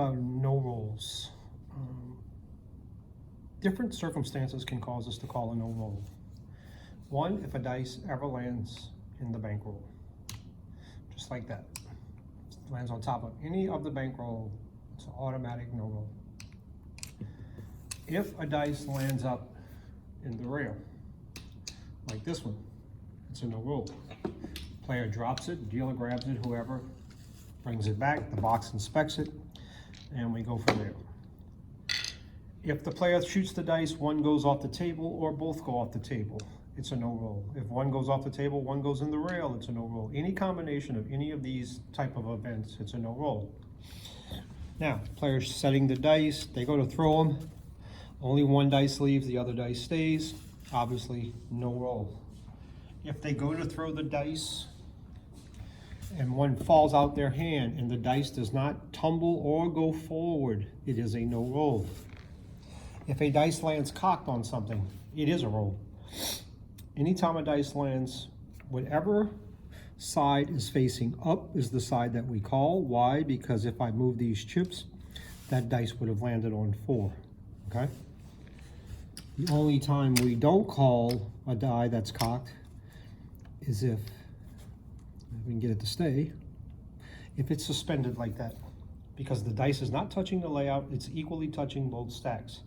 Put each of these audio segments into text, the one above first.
about no rolls. Different circumstances can cause us to call a no roll. One, if a dice ever lands in the bankroll, just like that. It lands on top of any of the bankroll, it's an automatic no roll. If a dice lands up in the rail, like this one, it's a no roll. Player drops it, dealer grabs it, whoever brings it back, the box inspects it, and we go from there. If the player shoots the dice, one goes off the table or both go off the table, it's a no roll. If one goes off the table, one goes in the rail, it's a no roll. Any combination of any of these type of events, it's a no roll. Now, players setting the dice, they go to throw them. Only one dice leaves, the other dice stays. Obviously, no roll. If they go to throw the dice and one falls out their hand and the dice does not tumble or go forward, it is a no roll. If a dice lands cocked on something, it is a roll. Anytime a dice lands, whatever side is facing up is the side that we call. Why? Because if I move these chips, that dice would have landed on 4, okay? The only time we don't call a die that's cocked is if we can get it to stay, if it's suspended like that. Because the dice is not touching the layout, it's equally touching both stacks.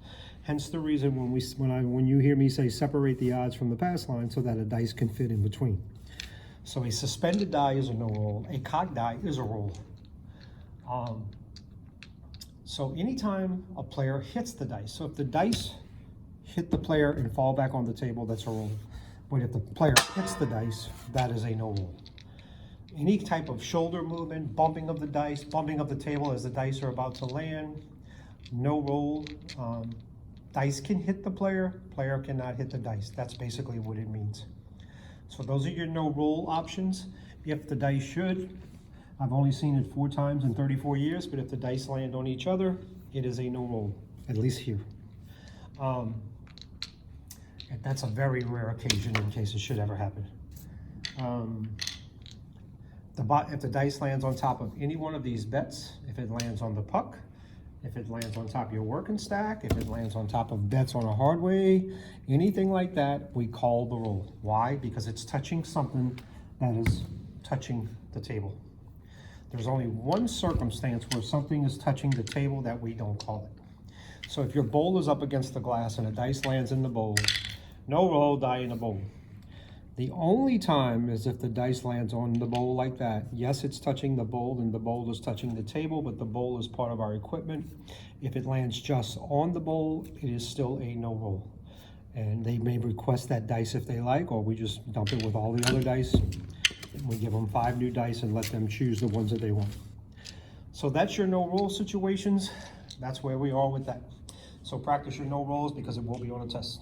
Hence the reason when you hear me say separate the odds from the pass line so that a dice can fit in between. So a suspended die is a no roll, a cocked die is a roll. So anytime a player hits the dice, so if the dice hit the player and fall back on the table, that's a roll. But if the player hits the dice, that is a no roll. Any type of shoulder movement, bumping of the dice, bumping of the table as the dice are about to land, no roll. Dice can hit the player, player cannot hit the dice. That's basically what it means. So those are your no roll options. If the dice should, I've only seen it 4 times in 34 years, but if the dice land on each other, it is a no roll, at least here. And that's a very rare occasion in case it should ever happen. If the dice lands on top of any one of these bets, if it lands on the puck, if it lands on top of your working stack, if it lands on top of bets on a hard way, anything like that, we call the roll. Why? Because it's touching something that is touching the table. There's only one circumstance where something is touching the table that we don't call it. So if your bowl is up against the glass and a dice lands in the bowl, no roll, die in the bowl. The only time is if the dice lands on the bowl like that. Yes, it's touching the bowl and the bowl is touching the table, but the bowl is part of our equipment. If it lands just on the bowl, it is still a no roll. And they may request that dice if they like, or we just dump it with all the other dice. And we give them 5 new dice and let them choose the ones that they want. So that's your no roll situations. That's where we are with that. So practice your no rolls because it will be on a test.